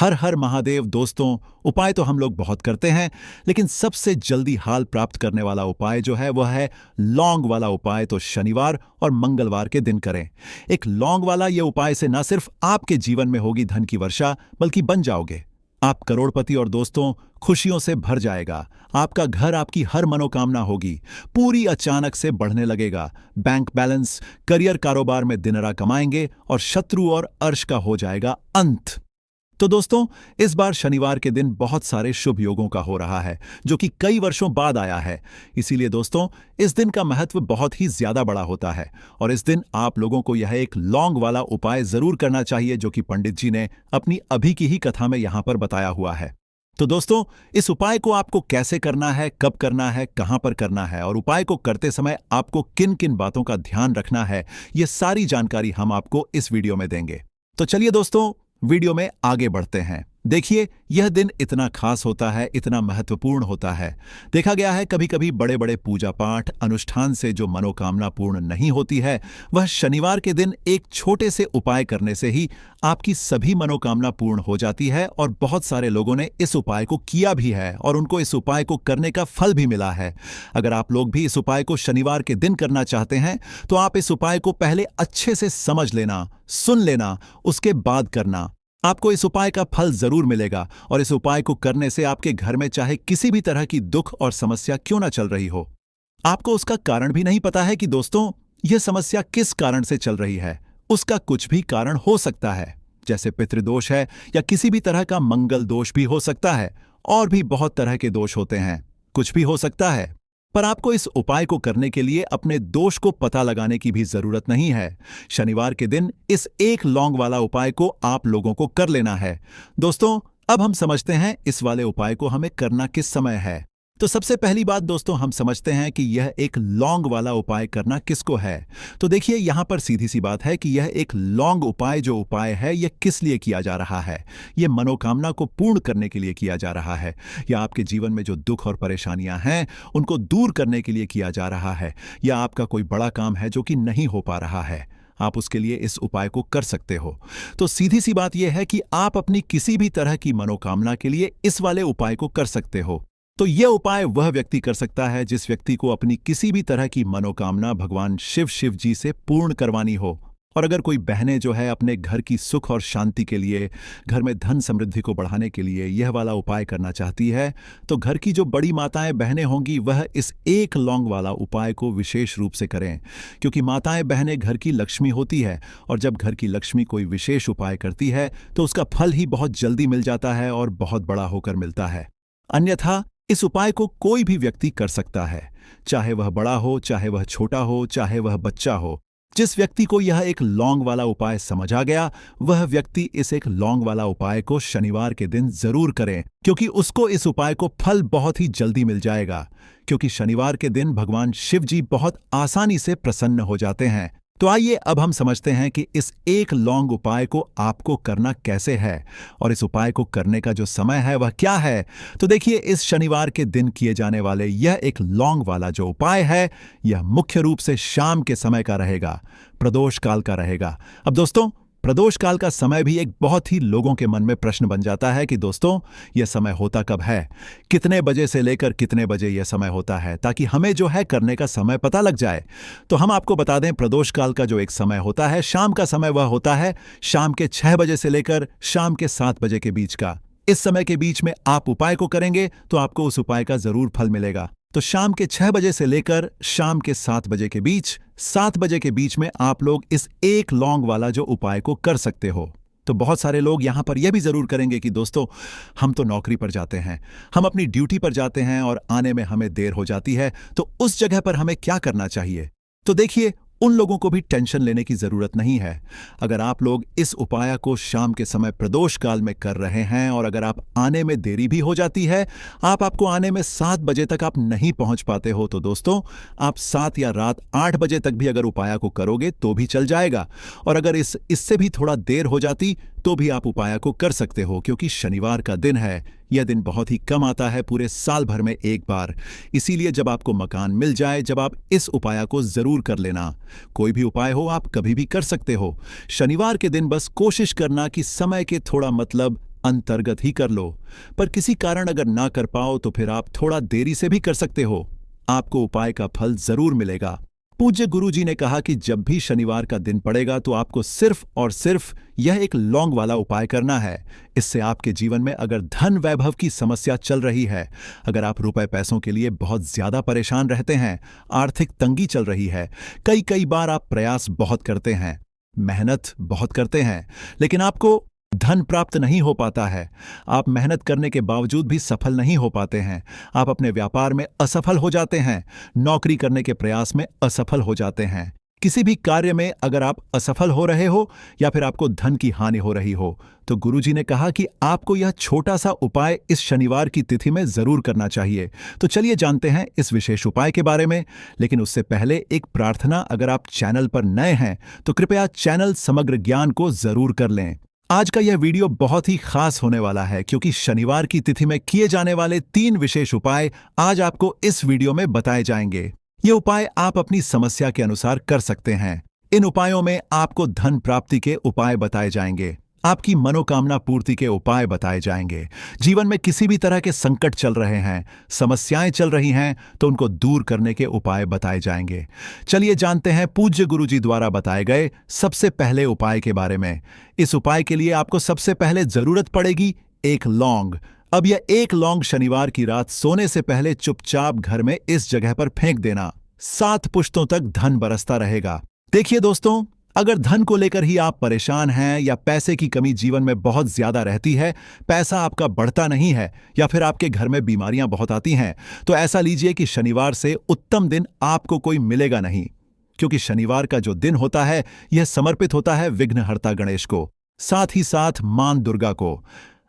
हर हर महादेव दोस्तों। उपाय तो हम लोग बहुत करते हैं, लेकिन सबसे जल्दी हाल प्राप्त करने वाला उपाय जो है वह है लौंग वाला उपाय। तो शनिवार और मंगलवार के दिन करें एक लौंग वाला ये उपाय। से न सिर्फ आपके जीवन में होगी धन की वर्षा, बल्कि बन जाओगे आप करोड़पति। और दोस्तों, खुशियों से भर जाएगा आपका घर। आपकी हर मनोकामना होगी पूरी, अचानक से बढ़ने लगेगा बैंक बैलेंस। करियर कारोबार में दिनरा कमाएंगे और शत्रु और अर्श का हो जाएगा अंत। तो दोस्तों, इस बार शनिवार के दिन बहुत सारे शुभ योगों का हो रहा है, जो कि कई वर्षों बाद आया है। इसीलिए दोस्तों, इस दिन का महत्व बहुत ही ज्यादा बड़ा होता है। और इस दिन आप लोगों को यह एक लौंग वाला उपाय जरूर करना चाहिए, जो कि पंडित जी ने अपनी अभी की ही कथा में यहां पर बताया हुआ है। तो दोस्तों, इस उपाय को आपको कैसे करना है, कब करना है, कहां पर करना है और उपाय को करते समय आपको किन किन बातों का ध्यान रखना है, ये सारी जानकारी हम आपको इस वीडियो में देंगे। तो चलिए दोस्तों, वीडियो में आगे बढ़ते हैं। देखिए, यह दिन इतना खास होता है, इतना महत्वपूर्ण होता है। देखा गया है कभी कभी बड़े बड़े पूजा पाठ अनुष्ठान से जो मनोकामना पूर्ण नहीं होती है, वह शनिवार के दिन एक छोटे से उपाय करने से ही आपकी सभी मनोकामना पूर्ण हो जाती है। और बहुत सारे लोगों ने इस उपाय को किया भी है और उनको इस उपाय को करने का फल भी मिला है। अगर आप लोग भी इस उपाय को शनिवार के दिन करना चाहते हैं, तो आप इस उपाय को पहले अच्छे से समझ लेना, सुन लेना, उसके बाद करना। आपको इस उपाय का फल जरूर मिलेगा। और इस उपाय को करने से आपके घर में चाहे किसी भी तरह की दुख और समस्या क्यों ना चल रही हो, आपको उसका कारण भी नहीं पता है कि दोस्तों यह समस्या किस कारण से चल रही है। उसका कुछ भी कारण हो सकता है, जैसे पितृदोष है या किसी भी तरह का मंगल दोष भी हो सकता है। और भी बहुत तरह के दोष होते हैं, कुछ भी हो सकता है। पर आपको इस उपाय को करने के लिए अपने दोष को पता लगाने की भी जरूरत नहीं है। शनिवार के दिन इस एक लौंग वाला उपाय को आप लोगों को कर लेना है। दोस्तों, अब हम समझते हैं इस वाले उपाय को हमें करना किस समय है। तो सबसे पहली बात दोस्तों, हम समझते हैं कि यह एक लौंग वाला उपाय करना किसको है। तो देखिए, यहां पर सीधी सी बात है कि यह एक लौंग उपाय जो उपाय है, यह किस लिए किया जा रहा है। यह मनोकामना को पूर्ण करने के लिए किया जा रहा है, या आपके जीवन में जो दुख और परेशानियां हैं उनको दूर करने के लिए किया जा रहा है, या आपका कोई बड़ा काम है जो कि नहीं हो पा रहा है, आप उसके लिए इस उपाय को कर सकते हो। तो सीधी सी बात यह है कि आप अपनी किसी भी तरह की मनोकामना के लिए इस वाले उपाय को कर सकते हो। तो यह उपाय वह व्यक्ति कर सकता है जिस व्यक्ति को अपनी किसी भी तरह की मनोकामना भगवान शिव जी से पूर्ण करवानी हो। और अगर कोई बहनें जो है अपने घर की सुख और शांति के लिए, घर में धन समृद्धि को बढ़ाने के लिए यह वाला उपाय करना चाहती है, तो घर की जो बड़ी माताएं बहनें होंगी वह इस एक लौंग वाला उपाय को विशेष रूप से करें। क्योंकि माताएं बहनें घर की लक्ष्मी होती है, और जब घर की लक्ष्मी कोई विशेष उपाय करती है तो उसका फल ही बहुत जल्दी मिल जाता है और बहुत बड़ा होकर मिलता है। अन्यथा इस उपाय को कोई भी व्यक्ति कर सकता है, चाहे वह बड़ा हो, चाहे वह छोटा हो, चाहे वह बच्चा हो। जिस व्यक्ति को यह एक लौंग वाला उपाय समझ आ गया, वह व्यक्ति इस एक लौंग वाला उपाय को शनिवार के दिन जरूर करें, क्योंकि उसको इस उपाय को फल बहुत ही जल्दी मिल जाएगा। क्योंकि शनिवार के दिन भगवान शिव जी बहुत आसानी से प्रसन्न हो जाते हैं। तो आइए अब हम समझते हैं कि इस एक लौंग उपाय को आपको करना कैसे है, और इस उपाय को करने का जो समय है वह क्या है। तो देखिए, इस शनिवार के दिन किए जाने वाले यह एक लौंग वाला जो उपाय है, यह मुख्य रूप से शाम के समय का रहेगा, प्रदोष काल का रहेगा। अब दोस्तों, प्रदोष काल का समय भी एक बहुत ही लोगों के मन में प्रश्न बन जाता है कि दोस्तों यह समय होता कब है, कितने बजे से लेकर कितने बजे यह समय होता है, ताकि हमें जो है करने का समय पता लग जाए। तो हम आपको बता दें, प्रदोष काल का जो एक समय होता है, शाम का समय, वह होता है शाम के 6 बजे से लेकर शाम के 7 बजे के बीच का। इस समय के बीच में आप उपाय को करेंगे तो आपको उस उपाय का जरूर फल मिलेगा। तो शाम के 6 बजे से लेकर शाम के 7 बजे के बीच, 7 बजे के बीच में आप लोग इस एक लौंग वाला जो उपाय को कर सकते हो। तो बहुत सारे लोग यहां पर यह भी जरूर करेंगे कि दोस्तों हम तो नौकरी पर जाते हैं, हम अपनी ड्यूटी पर जाते हैं और आने में हमें देर हो जाती है, तो उस जगह पर हमें क्या करना चाहिए। तो देखिए, उन लोगों को भी टेंशन लेने की जरूरत नहीं है। अगर आप लोग इस उपाय को शाम के समय प्रदोष काल में कर रहे हैं, और अगर आप आने में देरी भी हो जाती है, आपको आने में 7 बजे तक आप नहीं पहुंच पाते हो, तो दोस्तों आप 7 या रात 8 बजे तक भी अगर उपाय को करोगे तो भी चल जाएगा। और अगर इससे भी थोड़ा देर हो जाती तो भी आप उपाय को कर सकते हो, क्योंकि शनिवार का दिन है। यह दिन बहुत ही कम आता है, पूरे साल भर में एक बार। इसीलिए जब आपको मकान मिल जाए, जब आप इस उपाय को जरूर कर लेना। कोई भी उपाय हो, आप कभी भी कर सकते हो। शनिवार के दिन बस कोशिश करना कि समय के थोड़ा अंतर्गत ही कर लो। पर किसी कारण अगर ना कर पाओ तो फिर आप थोड़ा देरी से भी कर सकते हो। आपको उपाय का फल जरूर मिलेगा। पूज्य गुरुजी ने कहा कि जब भी शनिवार का दिन पड़ेगा तो आपको सिर्फ और सिर्फ यह एक लौंग वाला उपाय करना है। इससे आपके जीवन में अगर धन वैभव की समस्या चल रही है, अगर आप रुपए पैसों के लिए बहुत ज्यादा परेशान रहते हैं, आर्थिक तंगी चल रही है, कई कई बार आप प्रयास बहुत करते हैं, मेहनत बहुत करते हैं, लेकिन आपको धन प्राप्त नहीं हो पाता है, आप मेहनत करने के बावजूद भी सफल नहीं हो पाते हैं, आप अपने व्यापार में असफल हो जाते हैं, नौकरी करने के प्रयास में असफल हो जाते हैं, किसी भी कार्य में अगर आप असफल हो रहे हो या फिर आपको धन की हानि हो रही हो, तो गुरुजी ने कहा कि आपको यह छोटा सा उपाय इस शनिवार की तिथि में जरूर करना चाहिए। तो चलिए जानते हैं इस विशेष उपाय के बारे में। लेकिन उससे पहले एक प्रार्थना, अगर आप चैनल पर नए हैं तो कृपया चैनल समग्र ज्ञान को जरूर कर लें। आज का यह वीडियो बहुत ही खास होने वाला है क्योंकि शनिवार की तिथि में किए जाने वाले 3 विशेष उपाय आज आपको इस वीडियो में बताए जाएंगे। ये उपाय आप अपनी समस्या के अनुसार कर सकते हैं। इन उपायों में आपको धन प्राप्ति के उपाय बताए जाएंगे, आपकी मनोकामना पूर्ति के उपाय बताए जाएंगे। जीवन में किसी भी तरह के संकट चल रहे हैं, समस्याएं चल रही हैं, तो उनको दूर करने के उपाय बताए जाएंगे। चलिए जानते हैं पूज्य गुरुजी द्वारा बताए गए सबसे पहले उपाय के बारे में। इस उपाय के लिए आपको सबसे पहले जरूरत पड़ेगी एक लौंग। अब यह एक लौंग शनिवार की रात सोने से पहले चुपचाप घर में इस जगह पर फेंक देना। 7 पुश्तों तक धन बरसता रहेगा। देखिए दोस्तों, अगर धन को लेकर ही आप परेशान हैं या पैसे की कमी जीवन में बहुत ज्यादा रहती है, पैसा आपका बढ़ता नहीं है या फिर आपके घर में बीमारियां बहुत आती हैं, तो ऐसा लीजिए कि शनिवार से उत्तम दिन आपको कोई मिलेगा नहीं, क्योंकि शनिवार का जो दिन होता है यह समर्पित होता है विघ्नहर्ता गणेश को, साथ ही साथ मां दुर्गा को।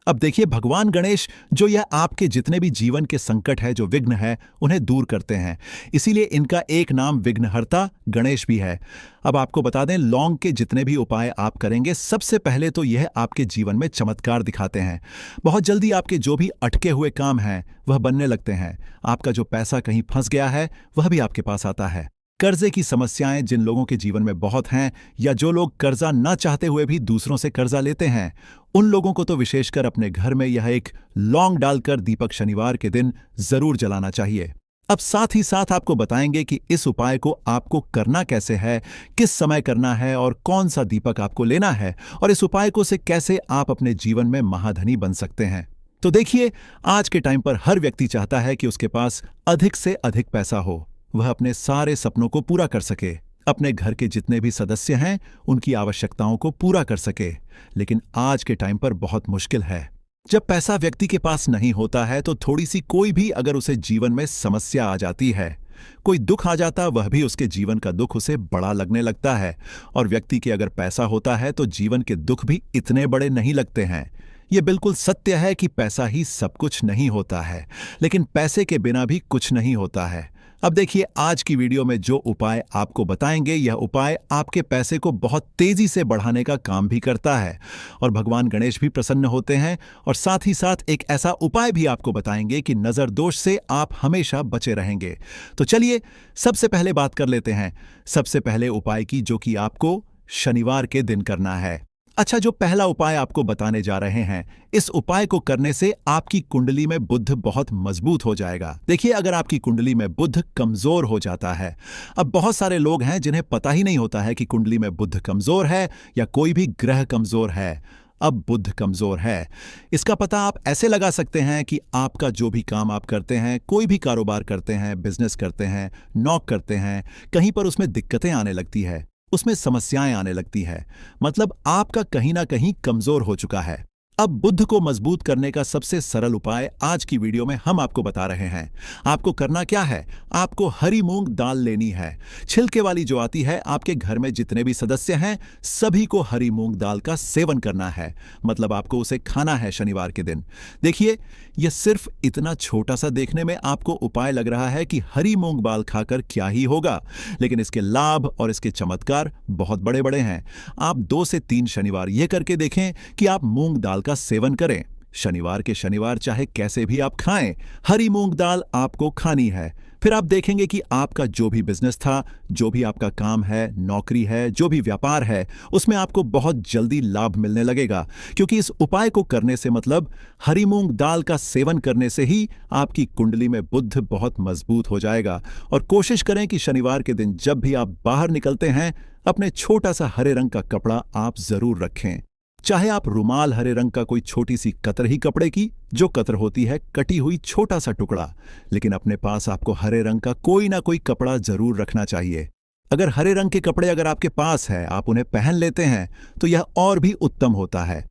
अब देखिए, भगवान गणेश जो यह आपके जितने भी जीवन के संकट है, जो विघ्न है, उन्हें दूर करते हैं। इसीलिए इनका एक नाम विघ्नहर्ता गणेश भी है। अब आपको बता दें, लौंग के जितने भी उपाय आप करेंगे, सबसे पहले तो यह आपके जीवन में चमत्कार दिखाते हैं। बहुत जल्दी आपके जो भी अटके हुए काम हैं वह बनने लगते हैं। आपका जो पैसा कहीं फंस गया है वह भी आपके पास आता है। कर्जे की समस्याएं जिन लोगों के जीवन में बहुत हैं, या जो लोग कर्जा न चाहते हुए भी दूसरों से कर्जा लेते हैं, उन लोगों को तो विशेषकर अपने घर में यह एक लौंग डालकर दीपक शनिवार के दिन जरूर जलाना चाहिए। अब साथ ही साथ आपको बताएंगे कि इस उपाय को आपको करना कैसे है, किस समय करना है और कौन सा दीपक आपको लेना है, और इस उपाय को से कैसे आप अपने जीवन में महाधनी बन सकते हैं। तो देखिए, आज के टाइम पर हर व्यक्ति चाहता है कि उसके पास अधिक से अधिक पैसा हो, वह अपने सारे सपनों को पूरा कर सके, अपने घर के जितने भी सदस्य हैं उनकी आवश्यकताओं को पूरा कर सके। लेकिन आज के टाइम पर बहुत मुश्किल है। जब पैसा व्यक्ति के पास नहीं होता है तो थोड़ी सी कोई भी अगर उसे जीवन में समस्या आ जाती है, कोई दुख आ जाता, वह भी उसके जीवन का दुख उसे बड़ा लगने लगता है। और व्यक्ति के अगर पैसा होता है तो जीवन के दुख भी इतने बड़े नहीं लगते हैं। यह बिल्कुल सत्य है कि पैसा ही सब कुछ नहीं होता है, लेकिन पैसे के बिना भी कुछ नहीं होता है। अब देखिए, आज की वीडियो में जो उपाय आपको बताएंगे, यह उपाय आपके पैसे को बहुत तेजी से बढ़ाने का काम भी करता है और भगवान गणेश भी प्रसन्न होते हैं। और साथ ही साथ एक ऐसा उपाय भी आपको बताएंगे कि नजर दोष से आप हमेशा बचे रहेंगे। तो चलिए सबसे पहले बात कर लेते हैं सबसे पहले उपाय की, जो कि आपको शनिवार के दिन करना है। अच्छा, जो पहला उपाय आपको बताने जा रहे हैं, इस उपाय को करने से आपकी कुंडली में बुध बहुत मजबूत हो जाएगा। देखिए, अगर आपकी कुंडली में बुध कमजोर हो जाता है, अब बहुत सारे लोग हैं जिन्हें पता ही नहीं होता है कि कुंडली में बुध कमजोर है या कोई भी ग्रह कमजोर है। अब बुध कमजोर है, इसका पता आप ऐसे लगा सकते हैं कि आपका जो भी काम आप करते हैं, कोई भी कारोबार करते हैं, बिजनेस करते हैं, नौकरी करते हैं, कहीं पर उसमें दिक्कतें आने लगती है, उसमें समस्याएं आने लगती है, मतलब आपका कहीं ना कहीं कमजोर हो चुका है। अब बुध को मजबूत करने का सबसे सरल उपाय आज की वीडियो में हम आपको बता रहे हैं। आपको करना क्या है, आपको हरी मूंग दाल लेनी है, छिलके वाली जो आती है। आपके घर में जितने भी सदस्य हैं सभी को हरी मूंग दाल का सेवन करना है, मतलब आपको उसे खाना है शनिवार के दिन। देखिए, यह सिर्फ इतना छोटा सा देखने में आपको उपाय लग रहा है कि हरी मूंग दाल खाकर क्या ही होगा, लेकिन इसके लाभ और इसके चमत्कार बहुत बड़े बड़े हैं। आप 2 से 3 शनिवार यह करके देखें कि आप मूंग दाल का सेवन करें। शनिवार के शनिवार चाहे कैसे भी आप खाएं, हरी मूंग दाल आपको खानी है। फिर आप देखेंगे कि आपका जो भी बिजनेस था, जो भी आपका काम है, नौकरी है, जो भी व्यापार है, उसमें आपको बहुत जल्दी लाभ मिलने लगेगा, क्योंकि इस उपाय को करने से मतलब हरी मूंग दाल का सेवन करने से ही आपकी कुंडली में बुध बहुत मजबूत हो जाएगा। और कोशिश करें कि शनिवार के दिन जब भी आप बाहर निकलते हैं, अपने छोटा सा हरे रंग का कपड़ा आप जरूर रखें। चाहे आप रुमाल हरे रंग का कोई छोटी सी कतर ही कपड़े की, जो कतर होती है कटी हुई छोटा सा टुकड़ा, लेकिन अपने पास आपको हरे रंग का कोई ना कोई कपड़ा जरूर रखना चाहिए। अगर हरे रंग के कपड़े अगर आपके पास है, आप उन्हें पहन लेते हैं, तो यह और भी उत्तम होता है।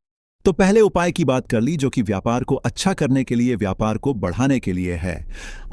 तो पहले उपाय की बात कर ली, जो कि व्यापार को अच्छा करने के लिए, व्यापार को बढ़ाने के लिए है,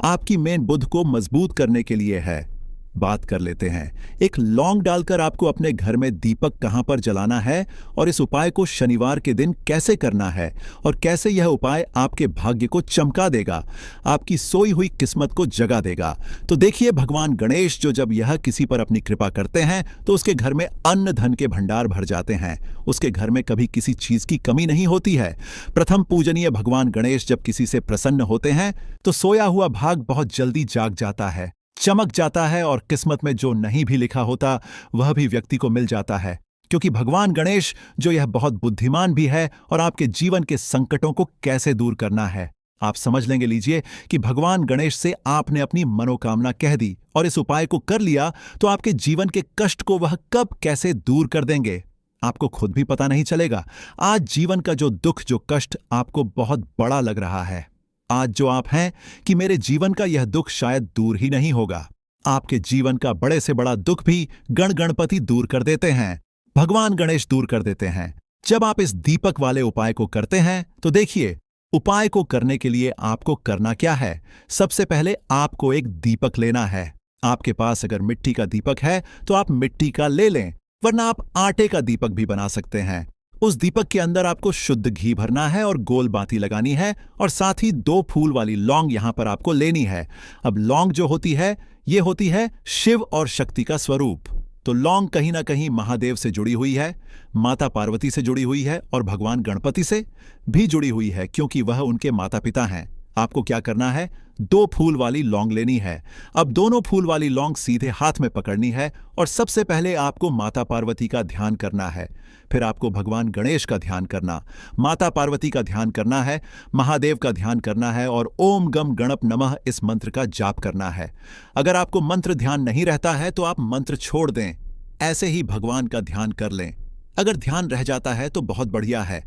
आपकी मेन बुध को मजबूत करने के लिए है। बात कर लेते हैं। एक लौंग डालकर आपको अपने घर में दीपक कहां पर जलाना है और इस उपाय को शनिवार के दिन कैसे करना है और कैसे यह उपाय आपके भाग्य को चमका देगा, आपकी सोई हुई किस्मत को जगा देगा। तो देखिए, भगवान गणेश जो जब यह किसी पर अपनी कृपा करते हैं तो उसके घर में अन्न धन के भंडार भर जाते हैं। उसके घर में कभी किसी चीज की कमी नहीं होती है। प्रथम पूजनीय भगवान गणेश जब किसी से प्रसन्न होते हैं तो सोया हुआ भाग बहुत जल्दी जाग जाता है, चमक जाता है, और किस्मत में जो नहीं भी लिखा होता वह भी व्यक्ति को मिल जाता है। क्योंकि भगवान गणेश जो यह बहुत बुद्धिमान भी है और आपके जीवन के संकटों को कैसे दूर करना है आप समझ लेंगे। लीजिए कि भगवान गणेश से आपने अपनी मनोकामना कह दी और इस उपाय को कर लिया तो आपके जीवन के कष्ट को वह कब कैसे दूर कर देंगे आपको खुद भी पता नहीं चलेगा। आज जीवन का जो दुख, जो कष्ट आपको बहुत बड़ा लग रहा है, आज जो आप हैं कि मेरे जीवन का यह दुख शायद दूर ही नहीं होगा, आपके जीवन का बड़े से बड़ा दुख भी गणपति दूर कर देते हैं, भगवान गणेश दूर कर देते हैं। जब आप इस दीपक वाले उपाय को करते हैं तो देखिए, उपाय को करने के लिए आपको करना क्या है। सबसे पहले आपको एक दीपक लेना है। आपके पास अगर मिट्टी का दीपक है तो आप मिट्टी का ले लें, वरना आप आटे का दीपक भी बना सकते हैं। उस दीपक के अंदर आपको शुद्ध घी भरना है और गोल बाती लगानी है, और साथ ही 2 फूल वाली लौंग यहां पर आपको लेनी है। अब लौंग जो होती है, ये होती है शिव और शक्ति का स्वरूप। तो लौंग कहीं ना कहीं महादेव से जुड़ी हुई है, माता पार्वती से जुड़ी हुई है और भगवान गणपति से भी जुड़ी हुई है, क्योंकि वह उनके माता पिता हैं। आपको क्या करना है, 2 फूल वाली लौंग लेनी है। अब दोनों फूल वाली लौंग सीधे हाथ में पकड़नी है और सबसे पहले आपको माता पार्वती का ध्यान करना है। फिर आपको भगवान गणेश का ध्यान करना, माता पार्वती का ध्यान करना है, महादेव का ध्यान करना है और ओम गम गणप नमः इस मंत्र का जाप करना है। अगर आपको मंत्र ध्यान नहीं रहता है तो आप मंत्र छोड़ दें, ऐसे ही भगवान का ध्यान कर लें। अगर ध्यान रह जाता है तो बहुत बढ़िया है।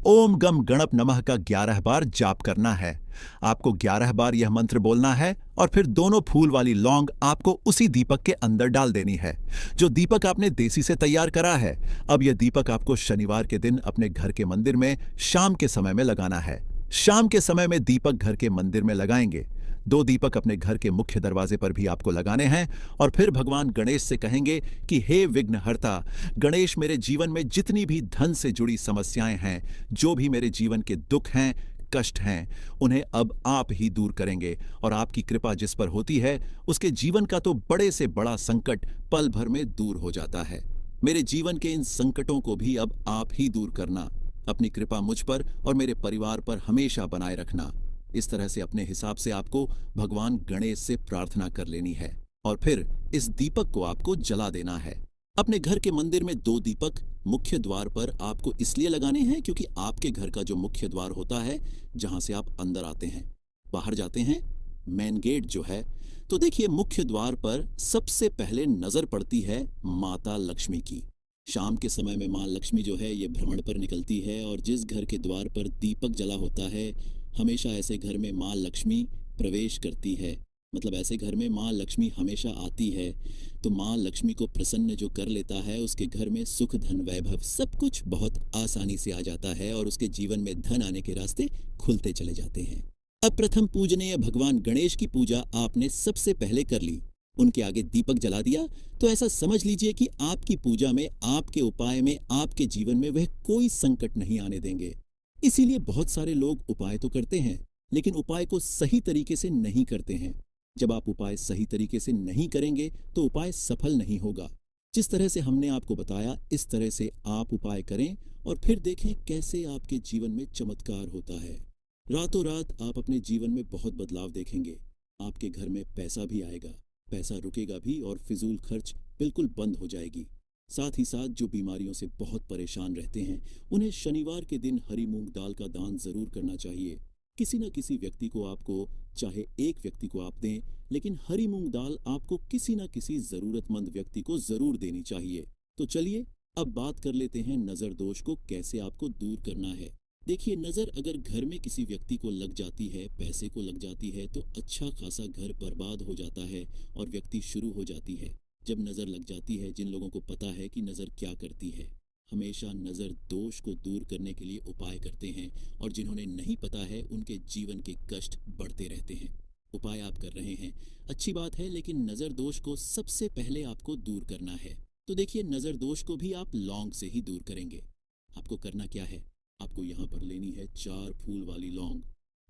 ओम गम गणप नमः का 11 बार जाप करना है। आपको 11 बार यह मंत्र बोलना है और फिर दोनों फूल वाली लौंग आपको उसी दीपक के अंदर डाल देनी है, जो दीपक आपने देसी से तैयार करा है। अब यह दीपक आपको शनिवार के दिन अपने घर के मंदिर में शाम के समय में लगाना है। शाम के समय में दीपक घर के मंदिर में लगाएंगे। 2 दीपक अपने घर के मुख्य दरवाजे पर भी आपको लगाने हैं और फिर भगवान गणेश से कहेंगे कि हे विघ्नहर्ता गणेश, मेरे जीवन में जितनी भी धन से जुड़ी समस्याएं हैं, जो भी मेरे जीवन के दुख हैं, कष्ट हैं, उन्हें अब आप ही दूर करेंगे और आपकी कृपा जिस पर होती है उसके जीवन का तो बड़े से बड़ा संकट पल भर में दूर हो जाता है। मेरे जीवन के इन संकटों को भी अब आप ही दूर करना। अपनी कृपा मुझ पर और मेरे परिवार पर हमेशा बनाए रखना। इस तरह से अपने हिसाब से आपको भगवान गणेश से प्रार्थना कर लेनी है और फिर इस दीपक को आपको जला देना है। अपने घर के मंदिर में 2 दीपक मुख्य द्वार पर आपको इसलिए लगाने हैं क्योंकि आपके घर का जो मुख्य द्वार होता है, जहां से आप अंदर आते हैं, बाहर जाते हैं, मेन गेट जो है, तो देखिए मुख्य द्वार पर सबसे पहले नजर पड़ती है माता लक्ष्मी की। शाम के समय में मां लक्ष्मी जो है ये भ्रमण पर निकलती है और जिस घर के द्वार पर दीपक जला होता है, हमेशा ऐसे घर में मां लक्ष्मी प्रवेश करती है। मतलब ऐसे घर में मां लक्ष्मी हमेशा आती है। तो मां लक्ष्मी को प्रसन्न जो कर लेता है, उसके घर में सुख धन वैभव सब कुछ बहुत आसानी से आ जाता है और उसके जीवन में धन आने के रास्ते खुलते चले जाते हैं। अब प्रथम पूजनीय भगवान गणेश की पूजा आपने सबसे पहले कर ली, उनके आगे दीपक जला दिया, तो ऐसा समझ लीजिए कि आपकी पूजा में, आपके उपाय में, आपके जीवन में वह कोई संकट नहीं आने देंगे। इसीलिए बहुत सारे लोग उपाय तो करते हैं लेकिन उपाय को सही तरीके से नहीं करते हैं। जब आप उपाय सही तरीके से नहीं करेंगे तो उपाय सफल नहीं होगा। जिस तरह से हमने आपको बताया, इस तरह से आप उपाय करें और फिर देखें कैसे आपके जीवन में चमत्कार होता है। रातों रात आप अपने जीवन में बहुत बदलाव देखेंगे। आपके घर में पैसा भी आएगा, पैसा रुकेगा भी और फिजूल खर्च बिल्कुल बंद हो जाएगी। साथ ही साथ जो बीमारियों से बहुत परेशान रहते हैं उन्हें शनिवार के दिन हरी मूंग दाल का दान जरूर करना चाहिए। किसी न किसी व्यक्ति को आपको, चाहे एक व्यक्ति को आप दें, लेकिन हरी मूंग दाल आपको किसी न किसी जरूरतमंद व्यक्ति को जरूर देनी चाहिए। तो चलिए अब बात कर लेते हैं नजर दोष को कैसे आपको दूर करना है। देखिए, नजर अगर घर में किसी व्यक्ति को लग जाती है, पैसे को लग जाती है, तो अच्छा खासा घर बर्बाद हो जाता है और व्यक्ति शुरू हो जाती है। जब नजर लग जाती है, जिन लोगों को पता है कि नजर क्या करती है, हमेशा नजर दोष को दूर करने के लिए उपाय करते हैं, और जिन्होंने नहीं पता है उनके जीवन के कष्ट बढ़ते रहते हैं। उपाय आप कर रहे हैं, अच्छी बात है, लेकिन नजर दोष को सबसे पहले आपको दूर करना है। तो देखिए, नजर दोष को भी आप लौंग से ही दूर करेंगे। आपको करना क्या है, आपको यहाँ पर लेनी है 4 फूल वाली लौंग।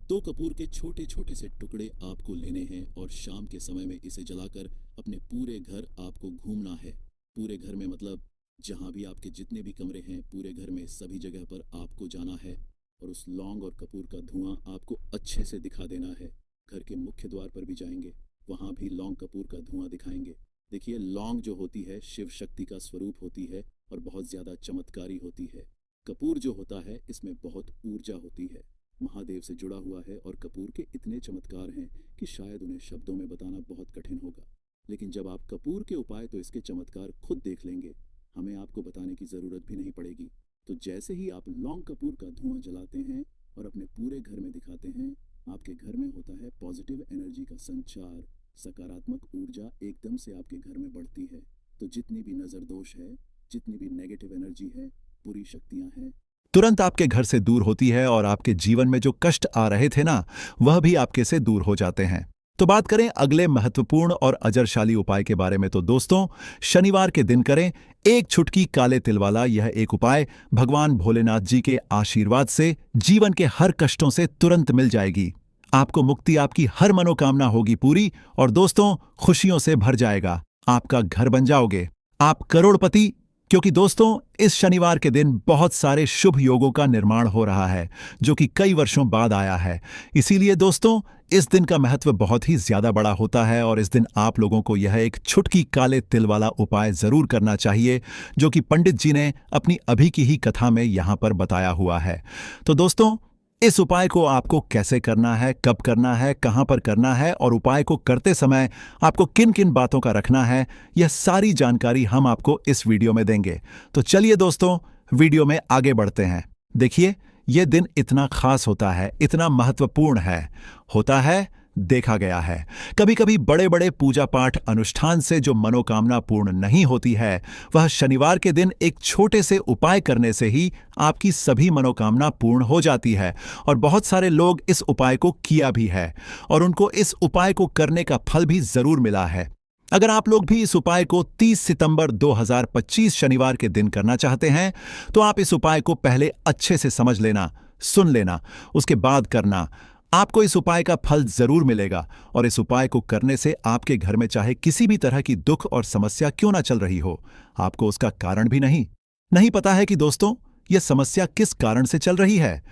2 कपूर के छोटे छोटे से टुकड़े आपको लेने हैं और शाम के समय में इसे जलाकर अपने पूरे घर आपको घूमना है। पूरे घर में मतलब जहाँ भी आपके जितने भी कमरे हैं, पूरे घर में सभी जगह पर आपको जाना है और उस लौंग और कपूर का धुआं आपको अच्छे से दिखा देना है। घर के मुख्य द्वार पर भी जाएंगे, वहाँ भी लौंग कपूर का धुआं दिखाएंगे। देखिए, लौंग जो होती है शिव शक्ति का स्वरूप होती है और बहुत ज्यादा चमत्कारी होती है। कपूर जो होता है इसमें बहुत ऊर्जा होती है, महादेव से जुड़ा हुआ है, और कपूर के इतने चमत्कार हैं कि शायद उन्हें शब्दों में बताना बहुत कठिन होगा। लेकिन जब आप कपूर के उपाय तो इसके चमत्कार खुद देख लेंगे, हमें आपको बताने की जरूरत भी नहीं पड़ेगी। तो जैसे ही आप लौंग कपूर का धुआं जलाते हैं और अपने पूरे घर में दिखाते हैं, आपके घर में होता है पॉजिटिव एनर्जी का संचार, सकारात्मक ऊर्जा एकदम से आपके घर में बढ़ती है। तो जितनी भी नजर दोष है, जितनी भी नेगेटिव एनर्जी है, बुरी शक्तियां हैं, तुरंत आपके घर से दूर होती है और आपके जीवन में जो कष्ट आ रहे थे ना, वह भी आपके से दूर हो जाते हैं। तो बात करें अगले महत्वपूर्ण और अजरशाली उपाय के बारे में, तो दोस्तों, शनिवार के दिन करें 1 चुटकी काले तिल वाला यह एक उपाय। भगवान भोलेनाथ जी के आशीर्वाद से जीवन के हर कष्टों से तुरंत मिल जाएगी। आपको मुक्ति, आपकी हर मनोकामना होगी पूरी, और दोस्तों, खुशियों से भर जाएगा। आपका घर बन जाओगे, आप करोड़पति। क्योंकि दोस्तों, इस शनिवार के दिन बहुत सारे शुभ योगों का निर्माण हो रहा है, जो कि कई वर्षों बाद आया है। इसीलिए दोस्तों, इस दिन का महत्व बहुत ही ज्यादा बड़ा होता है, और इस दिन आप लोगों को यह एक चुटकी काले तिल वाला उपाय जरूर करना चाहिए, जो कि पंडित जी ने अपनी अभी की ही कथा में यहां पर बताया हुआ है। तो दोस्तों, इस उपाय को आपको कैसे करना है, कब करना है, कहां पर करना है, और उपाय को करते समय आपको किन किन बातों का रखना है, यह सारी जानकारी हम आपको इस वीडियो में देंगे। तो चलिए दोस्तों, वीडियो में आगे बढ़ते हैं। देखिए, यह दिन इतना खास होता है, इतना महत्वपूर्ण है, होता है, देखा गया है। कभी कभी बड़े बड़े पूजा पाठ अनुष्ठान से जो मनोकामना पूर्ण नहीं होती है, वह शनिवार के दिन एक छोटे से उपाय करने से ही आपकी सभी मनोकामना पूर्ण हो जाती है। और बहुत सारे लोग इस उपाय को किया भी है, और उनको इस उपाय को करने का फल भी जरूर मिला है। अगर आप लोग भी इस उपाय को 30 सितंबर 2025 शनिवार के दिन करना चाहते हैं, तो आप इस उपाय को पहले अच्छे से समझ लेना, सुन लेना, उसके बाद करना। आपको इस उपाय का फल जरूर मिलेगा, और इस उपाय को करने से आपके घर में चाहे किसी भी तरह की दुख और समस्या क्यों ना चल रही हो, आपको उसका कारण भी नहीं पता है कि दोस्तों, यह समस्या किस कारण से चल रही है,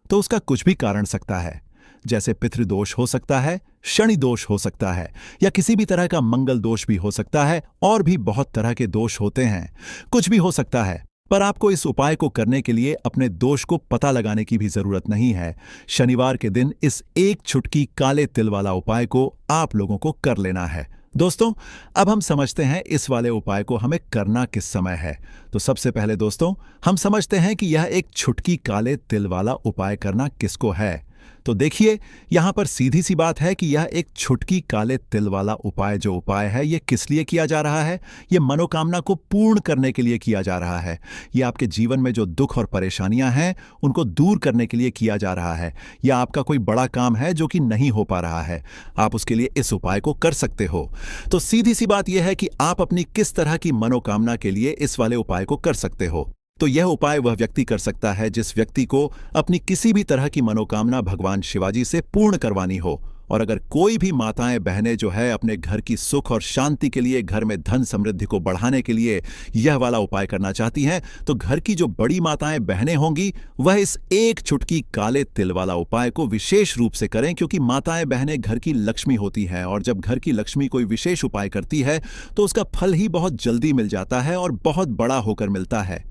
तो उसका कुछ भी कारण सकता है। जैसे पितृदोष हो सकता है, शनि दोष हो सकता है, या किसी भी तरह का मंगल दोष भी हो सकता है, और भी बहुत तरह के दोष होते हैं। कुछ भी हो सकता है, पर आपको इस उपाय को करने के लिए अपने दोष को पता लगाने की भी जरूरत नहीं है। शनिवार के दिन इस 1 चुटकी काले तिल वाला उपाय को आप लोगों को कर लेना है। दोस्तों, अब हम समझते हैं इस वाले उपाय को हमें करना किस समय है। तो सबसे पहले दोस्तों, हम समझते हैं कि यह 1 चुटकी काले तिल वाला उपाय करना किसको है। तो देखिए, यहां पर सीधी सी बात है कि यह 1 चुटकी काले तिल वाला उपाय जो उपाय है, यह किस लिए किया जा रहा है। यह मनोकामना को पूर्ण करने के लिए किया जा रहा है। यह आपके जीवन में जो दुख और परेशानियां हैं, उनको दूर करने के लिए किया जा रहा है। यह आपका कोई बड़ा काम है जो कि नहीं हो पा रहा है, आप उसके लिए इस उपाय को कर सकते हो। तो सीधी सी बात यह है कि आप अपनी किस तरह की मनोकामना के लिए इस वाले उपाय को कर सकते हो। तो यह उपाय वह व्यक्ति कर सकता है जिस व्यक्ति को अपनी किसी भी तरह की मनोकामना भगवान शिवाजी से पूर्ण करवानी हो, और अगर कोई भी माताएं बहनें जो है अपने घर की सुख और शांति के लिए, घर में धन समृद्धि को बढ़ाने के लिए यह वाला उपाय करना चाहती हैं, तो घर की जो बड़ी माताएं बहनें होंगी वह इस एक चुटकी काले तिल वाला उपाय को विशेष रूप से करें, क्योंकि माताएं बहनें घर की लक्ष्मी होती हैं और जब घर की लक्ष्मी कोई विशेष उपाय करती है तो उसका फल ही बहुत जल्दी मिल जाता है और बहुत बड़ा होकर मिलता है।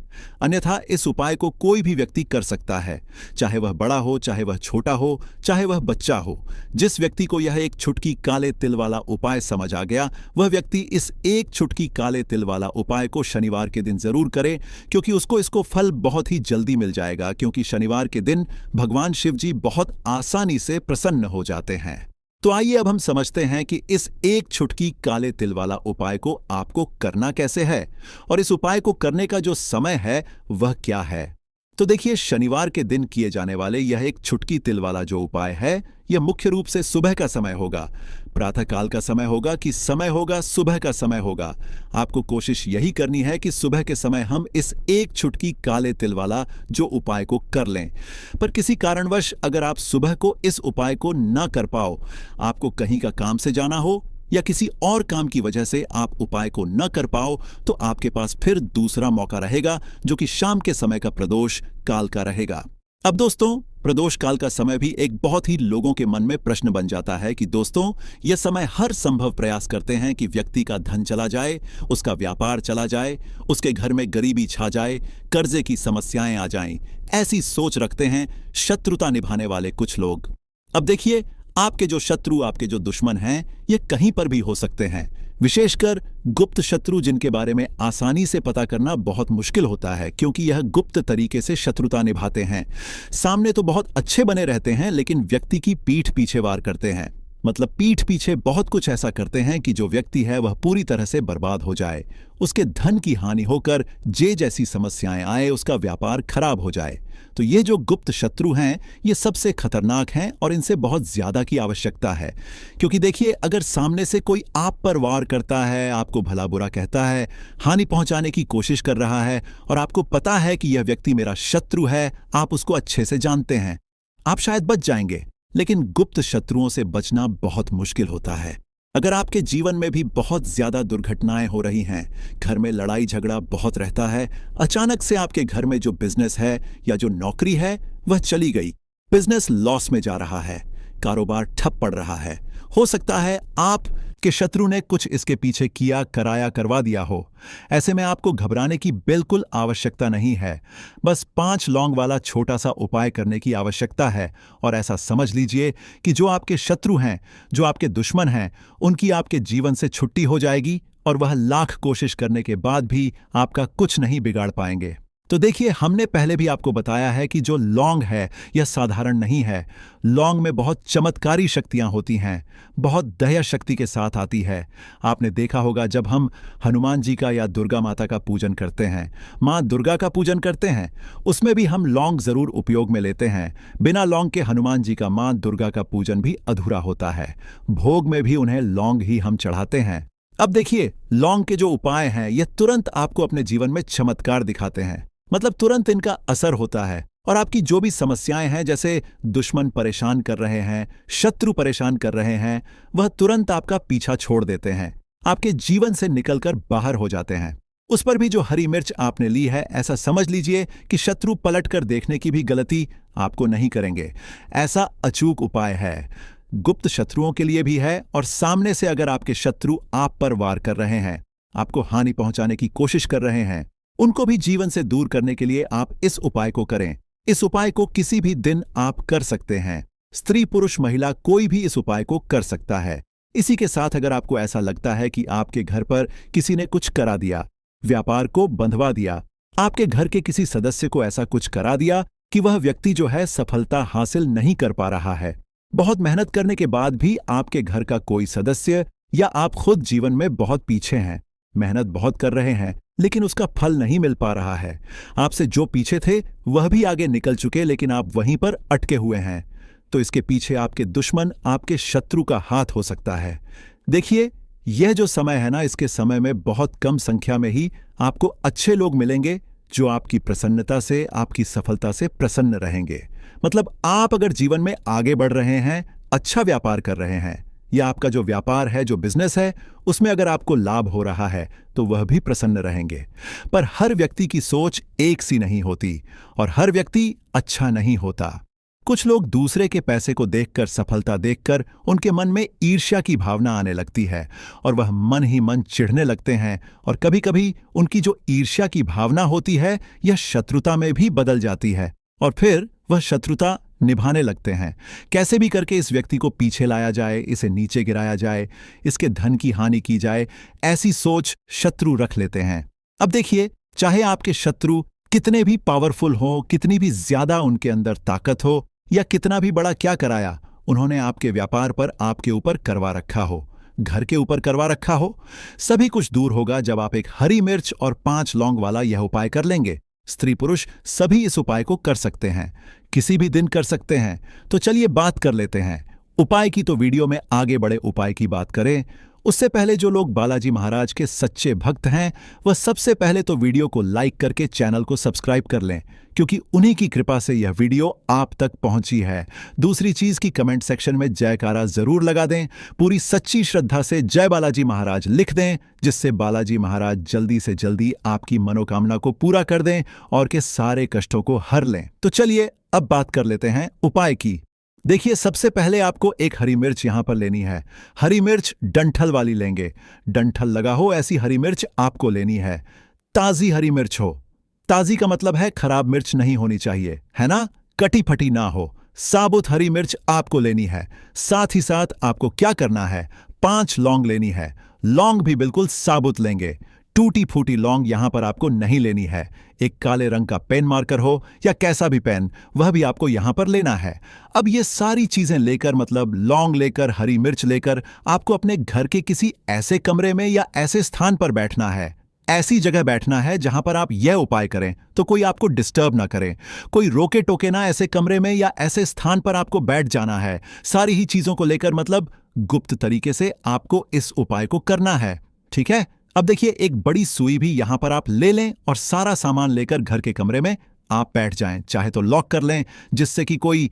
अन्यथा इस उपाय को कोई भी व्यक्ति कर सकता है, चाहे वह बड़ा हो, चाहे वह छोटा हो, चाहे वह बच्चा हो। जिस व्यक्ति को यह एक चुटकी काले तिल वाला उपाय समझ आ गया, वह व्यक्ति इस एक चुटकी काले तिल वाला उपाय को शनिवार के दिन जरूर करे, क्योंकि उसको इसको फल बहुत ही जल्दी मिल जाएगा, क्योंकि शनिवार के दिन भगवान शिव जी बहुत आसानी से प्रसन्न हो जाते हैं। तो आइए अब हम समझते हैं कि इस एक चुटकी काले तिल वाला उपाय को आपको करना कैसे है और इस उपाय को करने का जो समय है वह क्या है। तो देखिए, शनिवार के दिन किए जाने वाले यह एक चुटकी तिल वाला जो उपाय है, यह मुख्य रूप से सुबह का समय होगा, प्रातःकाल का समय होगा कि समय होगा सुबह का समय होगा। आपको कोशिश यही करनी है कि सुबह के समय हम इस एक चुटकी काले तिल वाला जो उपाय को कर लें। पर किसी कारणवश अगर आप सुबह को इस उपाय को न कर पाओ, आपको कहीं का काम से जाना हो या किसी और काम की वजह से आप उपाय को न कर पाओ, तो आपके पास फिर दूसरा मौका रहेगा, जो कि शाम के समय का प्रदोष काल का रहेगा। अब दोस्तों, प्रदोष काल का समय भी एक बहुत ही लोगों के मन में प्रश्न बन जाता है कि दोस्तों, यह समय हर संभव प्रयास करते हैं कि व्यक्ति का धन चला जाए, उसका व्यापार चला जाए, उसके घर में गरीबी छा जाए, कर्जे की समस्याएं आ जाएं। ऐसी सोच रखते हैं शत्रुता निभाने वाले कुछ लोग। अब देखिए, आपके जो शत्रु, आपके जो दुश्मन हैं, ये कहीं पर भी हो सकते हैं, विशेषकर गुप्त शत्रु, जिनके बारे में आसानी से पता करना बहुत मुश्किल होता है, क्योंकि यह गुप्त तरीके से शत्रुता निभाते हैं। सामने तो बहुत अच्छे बने रहते हैं, लेकिन व्यक्ति की पीठ पीछे वार करते हैं। मतलब पीठ पीछे बहुत कुछ ऐसा करते हैं कि जो व्यक्ति है वह पूरी तरह से बर्बाद हो जाए, उसके धन की हानि होकर जे जैसी समस्याएं आए, उसका व्यापार खराब हो जाए। तो ये जो गुप्त शत्रु हैं, ये सबसे खतरनाक हैं और इनसे बहुत ज्यादा की आवश्यकता है। क्योंकि देखिए, अगर सामने से कोई आप पर वार करता है, आपको भला बुरा कहता है, हानि पहुंचाने की कोशिश कर रहा है और आपको पता है कि यह व्यक्ति मेरा शत्रु है, आप उसको अच्छे से जानते हैं, आप शायद बच जाएंगे, लेकिन गुप्त शत्रुओं से बचना बहुत मुश्किल होता है। अगर आपके जीवन में भी बहुत ज्यादा दुर्घटनाएं हो रही हैं, घर में लड़ाई झगड़ा बहुत रहता है, अचानक से आपके घर में जो बिजनेस है या जो नौकरी है वह चली गई, बिजनेस लॉस में जा रहा है, कारोबार ठप पड़ रहा है, हो सकता है आप के शत्रु ने कुछ इसके पीछे किया, कराया, करवा दिया हो। ऐसे में आपको घबराने की बिल्कुल आवश्यकता नहीं है। बस 5 लौंग वाला छोटा सा उपाय करने की आवश्यकता है और ऐसा समझ लीजिए कि जो आपके शत्रु हैं, जो आपके दुश्मन हैं, उनकी आपके जीवन से छुट्टी हो जाएगी और वह लाख कोशिश करने के बाद भी आपका कुछ नहीं बिगाड़ पाएंगे। तो देखिए, हमने पहले भी आपको बताया है कि जो लौंग है यह साधारण नहीं है। लौंग में बहुत चमत्कारी शक्तियां होती हैं, बहुत दया शक्ति के साथ आती है। आपने देखा होगा, जब हम हनुमान जी का या दुर्गा माता का पूजन करते हैं, माँ दुर्गा का पूजन करते हैं, उसमें भी हम लौंग जरूर उपयोग में लेते हैं। बिना लौंग के हनुमान जी का, माँ दुर्गा का पूजन भी अधूरा होता है। भोग में भी उन्हें लौंग ही हम चढ़ाते हैं। अब देखिए, लौंग के जो उपाय हैं, ये तुरंत आपको अपने जीवन में चमत्कार दिखाते हैं। मतलब तुरंत इनका असर होता है और आपकी जो भी समस्याएं हैं, जैसे दुश्मन परेशान कर रहे हैं, शत्रु परेशान कर रहे हैं, वह तुरंत आपका पीछा छोड़ देते हैं, आपके जीवन से निकलकर बाहर हो जाते हैं। उस पर भी जो हरी मिर्च आपने ली है, ऐसा समझ लीजिए कि शत्रु पलट कर देखने की भी गलती आपको नहीं करेंगे। ऐसा अचूक उपाय है, गुप्त शत्रुओं के लिए भी है और सामने से अगर आपके शत्रु आप पर वार कर रहे हैं, आपको हानि पहुंचाने की कोशिश कर रहे हैं, उनको भी जीवन से दूर करने के लिए आप इस उपाय को करें। इस उपाय को किसी भी दिन आप कर सकते हैं। स्त्री, पुरुष, महिला, कोई भी इस उपाय को कर सकता है। इसी के साथ अगर आपको ऐसा लगता है कि आपके घर पर किसी ने कुछ करा दिया, व्यापार को बंधवा दिया, आपके घर के किसी सदस्य को ऐसा कुछ करा दिया कि वह व्यक्ति जो है सफलता हासिल नहीं कर पा रहा है, बहुत मेहनत करने के बाद भी आपके घर का कोई सदस्य या आप खुद जीवन में बहुत पीछे हैं, मेहनत बहुत कर रहे हैं, लेकिन उसका फल नहीं मिल पा रहा है। आपसे जो पीछे थे वह भी आगे निकल चुके, लेकिन आप वहीं पर अटके हुए हैं। तो इसके पीछे आपके दुश्मन, आपके शत्रु का हाथ हो सकता है। देखिए, यह जो समय है ना, इसके समय में बहुत कम संख्या में ही आपको अच्छे लोग मिलेंगे जो आपकी प्रसन्नता से, आपकी सफलता से प्रसन्न रहेंगे। मतलब आप अगर जीवन में आगे बढ़ रहे हैं, अच्छा व्यापार कर रहे हैं या आपका जो व्यापार है, जो बिजनेस है, उसमें अगर आपको लाभ हो रहा है तो वह भी प्रसन्न रहेंगे। पर हर व्यक्ति की सोच एक सी नहीं होती और हर व्यक्ति अच्छा नहीं होता। कुछ लोग दूसरे के पैसे को देखकर, सफलता देखकर उनके मन में ईर्ष्या की भावना आने लगती है और वह मन ही मन चिढ़ने लगते हैं और कभी-कभी उनकी जो ईर्ष्या की भावना होती है यह शत्रुता में भी बदल जाती है और फिर वह शत्रुता निभाने लगते हैं। कैसे भी करके इस व्यक्ति को पीछे लाया जाए, इसे नीचे गिराया जाए, इसके धन की हानि की जाए, ऐसी सोच शत्रु रख लेते हैं। अब देखिए, चाहे आपके शत्रु कितने भी पावरफुल हो, कितनी भी ज्यादा उनके अंदर ताकत हो या कितना भी बड़ा क्या कराया उन्होंने आपके व्यापार पर, आपके ऊपर करवा रखा हो, घर के ऊपर करवा रखा हो, सभी कुछ दूर होगा जब आप एक हरी मिर्च और 5 लौंग वाला यह उपाय कर लेंगे। स्त्री पुरुष सभी इस उपाय को कर सकते हैं, किसी भी दिन कर सकते हैं। तो चलिए बात कर लेते हैं उपाय की। तो वीडियो में आगे बढ़े उपाय की बात करें उससे पहले जो लोग बालाजी महाराज के सच्चे भक्त हैं वह सबसे पहले तो वीडियो को लाइक करके चैनल को सब्सक्राइब कर लें, क्योंकि उन्हीं की कृपा से यह वीडियो आप तक पहुंची है। दूसरी चीज की कमेंट सेक्शन में जयकारा जरूर लगा दें, पूरी सच्ची श्रद्धा से जय बालाजी महाराज लिख दें, जिससे बालाजी महाराज जल्दी से जल्दी आपकी मनोकामना को पूरा कर दें और के सारे कष्टों को हर लें। तो चलिए अब बात कर लेते हैं उपाय की। देखिए, सबसे पहले आपको एक हरी मिर्च यहां पर लेनी है। हरी मिर्च डंठल वाली लेंगे, डंठल लगा हो ऐसी हरी मिर्च आपको लेनी है। ताजी हरी मिर्च हो, ताजी का मतलब है खराब मिर्च नहीं होनी चाहिए, है ना, कटी फटी ना हो। साबुत हरी मिर्च आपको लेनी है। साथ ही साथ आपको क्या करना है, 5 लौंग लेनी है। लौंग भी बिल्कुल साबुत लेंगे, टूटी फूटी लौंग यहां पर आपको नहीं लेनी है। एक काले रंग का पेन मार्कर हो या कैसा भी पेन, वह भी आपको यहां पर लेना है। अब ये सारी चीजें लेकर, मतलब लौंग लेकर, हरी मिर्च लेकर, आपको अपने घर के किसी ऐसे कमरे में या ऐसे स्थान पर बैठना है, ऐसी जगह बैठना है जहां पर आप यह उपाय करें तो कोई आपको डिस्टर्ब ना करे, कोई रोके टोके ना। ऐसे कमरे में या ऐसे स्थान पर आपको बैठ जाना है, सारी ही चीजों को लेकर, मतलब गुप्त तरीके से आपको इस उपाय को करना है। ठीक है, अब देखिए, एक बड़ी सुई भी यहां पर आप ले लें और सारा सामान लेकर घर के कमरे में आप बैठ जाएं। चाहे तो लॉक कर लें जिससे कि कोई